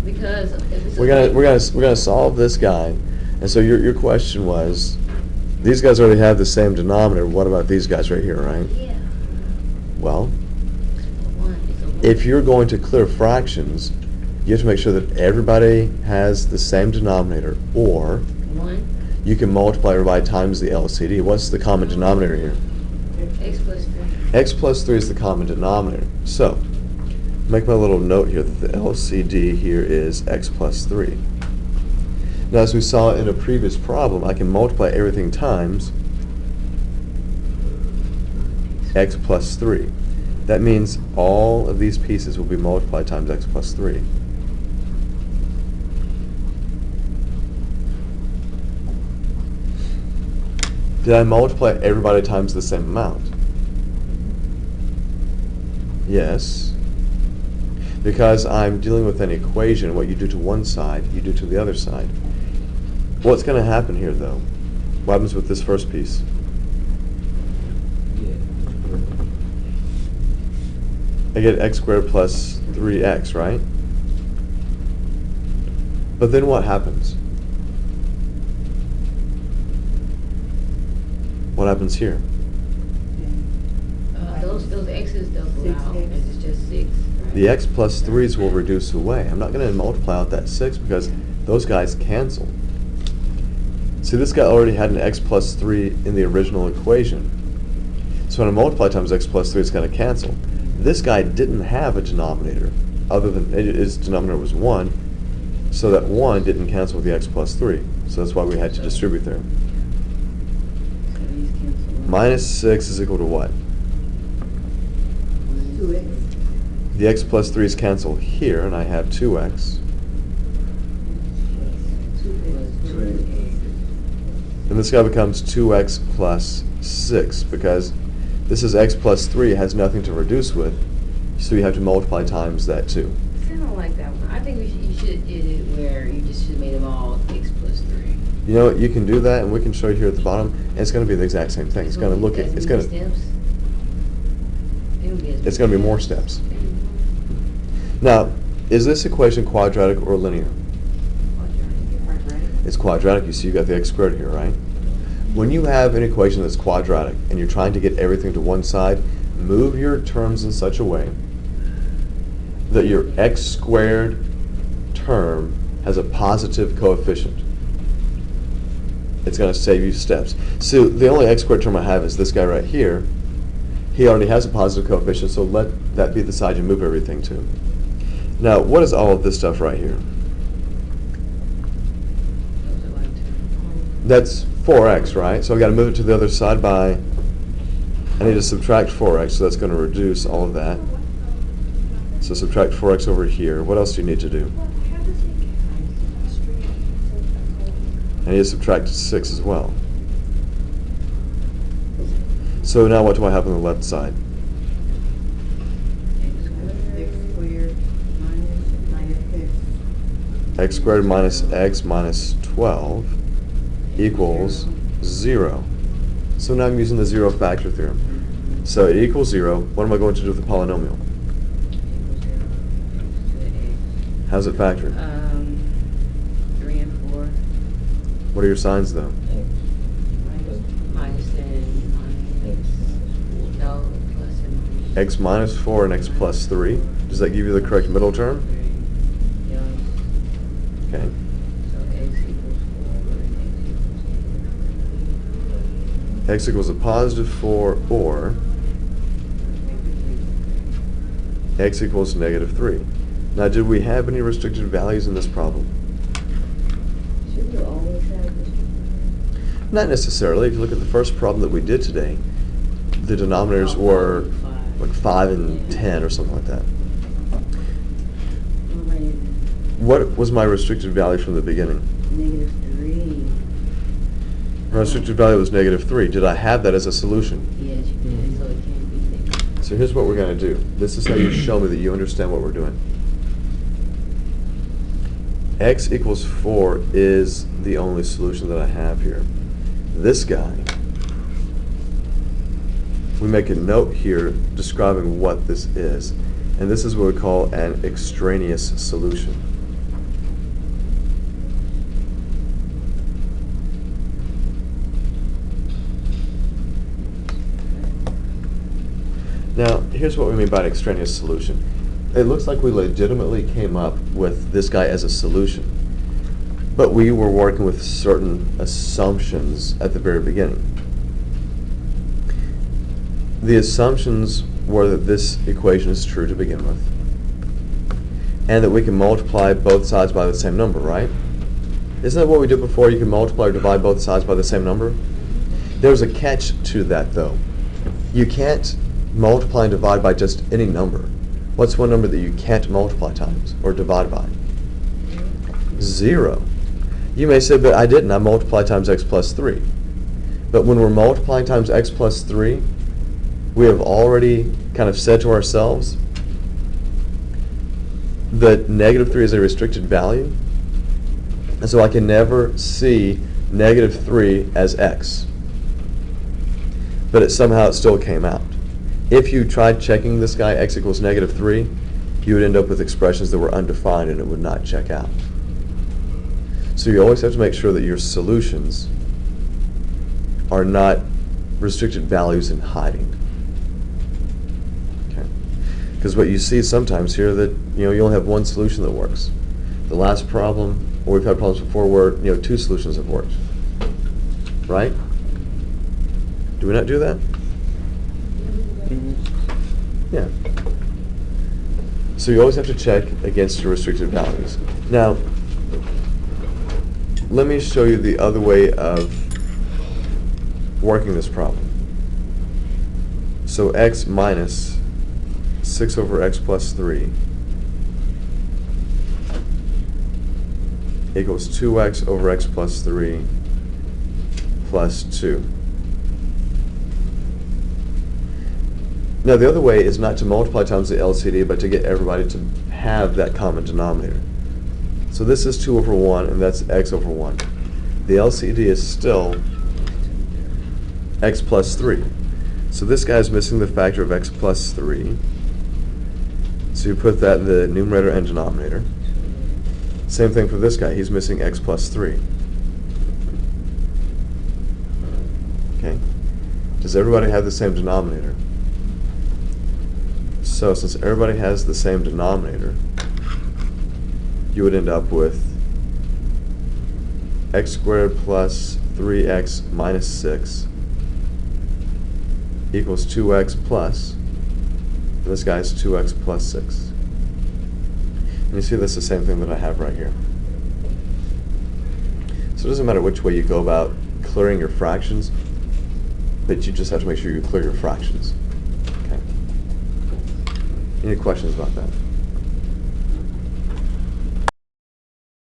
Because if it's we're gonna solve this guy, and so your question was, these guys already have the same denominator. What about these guys right here, right? Yeah. Well, It's a one. if you're going to clear fractions, you have to make sure that everybody has the same denominator, or One, you can multiply everybody times the LCD. What's the common denominator here? x plus 3. X plus 3 is the common denominator. So, make my little note here that the LCD here is x plus 3. Now, as we saw in a previous problem, I can multiply everything times x plus 3. That means all of these pieces will be multiplied times x plus 3. Did I multiply everybody times the same amount? Yes. Because I'm dealing with an equation, what you do to one side, you do to the other side. What's going to happen here, though? What happens with this first piece? I get x squared plus 3x, right? But then what happens? What happens here? Those x's don't go out, and it's just 6. Right? The x plus 3's will reduce away. I'm not going to multiply out that 6 because those guys cancel. See, this guy already had an x plus 3 in the original equation. So when I multiply times x plus 3, it's going to cancel. This guy didn't have a denominator, other than his denominator was 1, so that 1 didn't cancel with the x plus 3. So that's why we had to distribute there. Minus 6 is equal to what? 2x. The x plus 3's cancel here, and I have 2x. And this guy becomes 2x plus 6, because this is x plus 3, has nothing to reduce with, so you have to multiply times that too. I don't like that one. I think you should have did it where you just should have made them all x plus 3. You know what, you can do that, and we can show you here at the bottom, and it's going to be the exact same thing. It's going to look at, it's going to be more steps. Now, is this equation quadratic or linear? It's quadratic. You see you got the x squared here, right? When you have an equation that's quadratic and you're trying to get everything to one side, move your terms in such a way that your x squared term has a positive coefficient. It's going to save you steps. So the only x squared term I have is this guy right here. He already has a positive coefficient, so let that be the side you move everything to. Now, what is all of this stuff right here? That's 4x, right? So I've got to move it to the other side by, I need to subtract 4x, so that's going to reduce all of that. So subtract 4x over here. What else do you need to do? I need to subtract 6 as well. So now what do I have on the left side? X squared minus x minus 12 equals 0. So now I'm using the zero factor theorem. So it equals 0. What am I going to do with the polynomial? How's it factored? 3 and 4. What are your signs though? Minus and minus. No, plus and minus. X minus 4 and x plus 3. Does that give you the correct middle term? Yeah. Okay. So x equals 4 and X equals a positive 4 or x equals negative 3. Now, did we have any restricted values in this problem? Should we always have this? Not necessarily. If you look at the first problem that we did today, the denominators were like 5 and 10 or something like that. What was my restricted value from the beginning? Negative 3. My restricted value was negative 3. Did I have that as a solution? Yes, you did, so it can't be negative. So here's what we're going to do. This is how you show me that you understand what we're doing. X equals 4 is the only solution that I have here. This guy, we make a note here describing what this is. And this is what we call an extraneous solution. Now, here's what we mean by an extraneous solution. It looks like we legitimately came up with this guy as a solution, but we were working with certain assumptions at the very beginning. The assumptions were that this equation is true to begin with, and that we can multiply both sides by the same number, right? Isn't that what we did before? You can multiply or divide both sides by the same number? There's a catch to that, though. You can't multiply and divide by just any number. What's one number that you can't multiply times or divide by? 0. You may say, but I didn't. I multiplied times x plus 3. But when we're multiplying times x plus 3, we have already kind of said to ourselves that negative 3 is a restricted value. And so I can never see negative 3 as x. But somehow it still came out. If you tried checking this guy, x equals negative 3, you would end up with expressions that were undefined and it would not check out. So you always have to make sure that your solutions are not restricted values in hiding. Okay? Because what you see sometimes here that you only have one solution that works. The last problem, or we've had problems before where 2 solutions have worked. Right? Do we not do that? Yeah. So you always have to check against your restricted values. Now, let me show you the other way of working this problem. So x minus 6 over x plus 3 equals 2x over x plus 3 plus 2. Now the other way is not to multiply times the LCD, but to get everybody to have that common denominator. So this is 2 over 1, and that's x over 1. The LCD is still x plus 3. So this guy is missing the factor of x plus 3. So you put that in the numerator and denominator. Same thing for this guy. He's missing x plus 3. Okay. Does everybody have the same denominator? So since everybody has the same denominator, you would end up with x squared plus 3x minus 6 equals 2x plus, and this guy is 2x plus 6. And you see that's the same thing that I have right here. So it doesn't matter which way you go about clearing your fractions, but you just have to make sure you clear your fractions. Okay. Any questions about that?